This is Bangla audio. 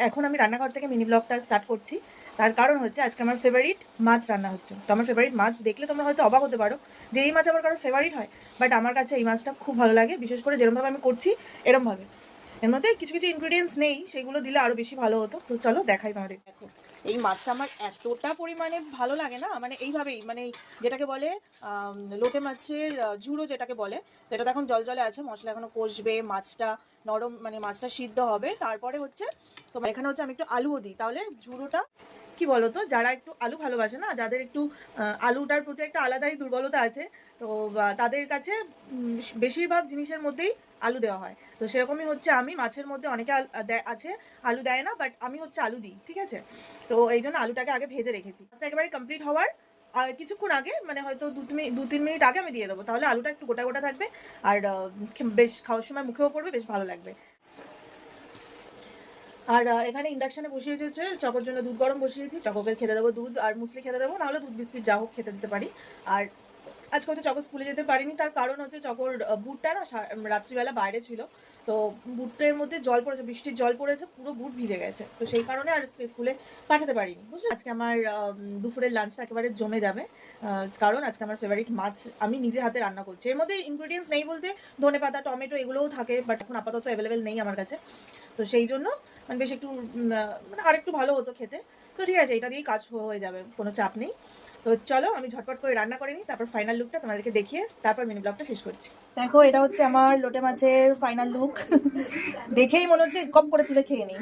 এখন আমি রান্নাঘর থেকে মিনি ব্লগটা স্টার্ট করছি। তার কারণ হচ্ছে আজকে আমার ফেভারিট মাছ রান্না হচ্ছে। তো আমার ফেভারিট মাছ দেখলে তোমরা হয়তো অবাক হতে পারো যে এই মাছ আমার কারোর ফেভারিট হয়, বাট আমার কাছে এই মাছটা খুব ভালো লাগে, বিশেষ করে যেরকমভাবে আমি করছি এরমভাবে। এর মধ্যে কিছু কিছু ইনগ্রিডিয়েন্টস নেই, সেগুলো দিলে আরও বেশি ভালো হতো। তো চলো দেখাই তোমাদের। দেখো, এই মাছটা আমার এতটা পরিমাণে ভালো লাগে না, মানে এইভাবেই, মানে যেটাকে বলে লোটে মাছের ঝুড়ো যেটাকে বলে, তো এটা তো এখন জল জলে আছে, মশলা এখনো কষবে, মাছটা নরম, মানে মাছটা সিদ্ধ হবে, তারপরে হচ্ছে তোমার এখানে হচ্ছে আমি একটু আলুও দিই, তাহলে ঝুড়োটা কি বলতো, যারা একটু আলু ভালোবাসে না, যাদের একটু আলুটার প্রতি একটা আলাদাই দুর্বলতা আছে, তো তাদের কাছে বেশিরভাগ জিনিসের মধ্যেই আলু দেওয়া হয়। তো সেরকমই হচ্ছে আমি মাছের মধ্যে অনেকে আছে আলু দেয় না, বাট আমি হচ্ছে আলু দিই, ঠিক আছে। তো এই জন্য আলুটাকে আগে ভেজে রেখেছি, মাছটা একেবারে কমপ্লিট হওয়ার কিছুক্ষণ আগে, মানে হয়তো 2-3 মিনিট আগে আমি দিয়ে দেবো, তাহলে আলুটা একটু গোটা গোটা থাকবে, আর বেশ খাওয়ার সময় মুখেও পড়বে, বেশ ভালো লাগবে। আর এখানে ইন্ডাকশানে বসিয়েছি হচ্ছে চকোর জন্য দুধ গরম বসিয়েছি, চকোকে খেতে দেবো দুধ, আর মুসলি খেতে দেবো, নাহলে দুধ বিস্কিট যা হোক খেতে দিতে পারি। আর আজকে হচ্ছে চকো স্কুলে যেতে পারিনি, তার কারণ হচ্ছে চকোর বুটটা না রাত্রিবেলা বাইরে ছিল, তো বুটের মধ্যে জল পড়েছে, বৃষ্টির জল পড়েছে, পুরো বুট ভিজে গেছে, তো সেই কারণে আর স্কুলে পাঠাতে পারিনি, বুঝলে। আজকে আমার দুপুরের লাঞ্চটা একেবারে জমে যাবে, কারণ আজকে আমার ফেভারিট মাছ আমি নিজে হাতে রান্না করছি। এর মধ্যে ইনগ্রিডিয়েন্টস নেই বলতে ধনেপাতা, টমেটো এগুলোও থাকে, বাট এখন আপাতত অ্যাভেলেবেল নেই আমার কাছে, তো সেই জন্য মানে বেশ একটু মানে আরেকটু ভালো হতো খেতে। তো ঠিক আছে, এটা দিয়েই কাজ হয়ে যাবে, কোনো চাপ নেই। তো চলো আমি ঝটপট করে রান্না করে নিই, তারপর ফাইনাল লুকটা তোমাদেরকে দেখিয়ে তারপর মিনি ব্লগটা শেষ করছি। দেখো, এটা হচ্ছে আমার লোটে মাছের ফাইনাল লুক। দেখেই মনে হচ্ছে কম করে তুলে খেয়ে নিই।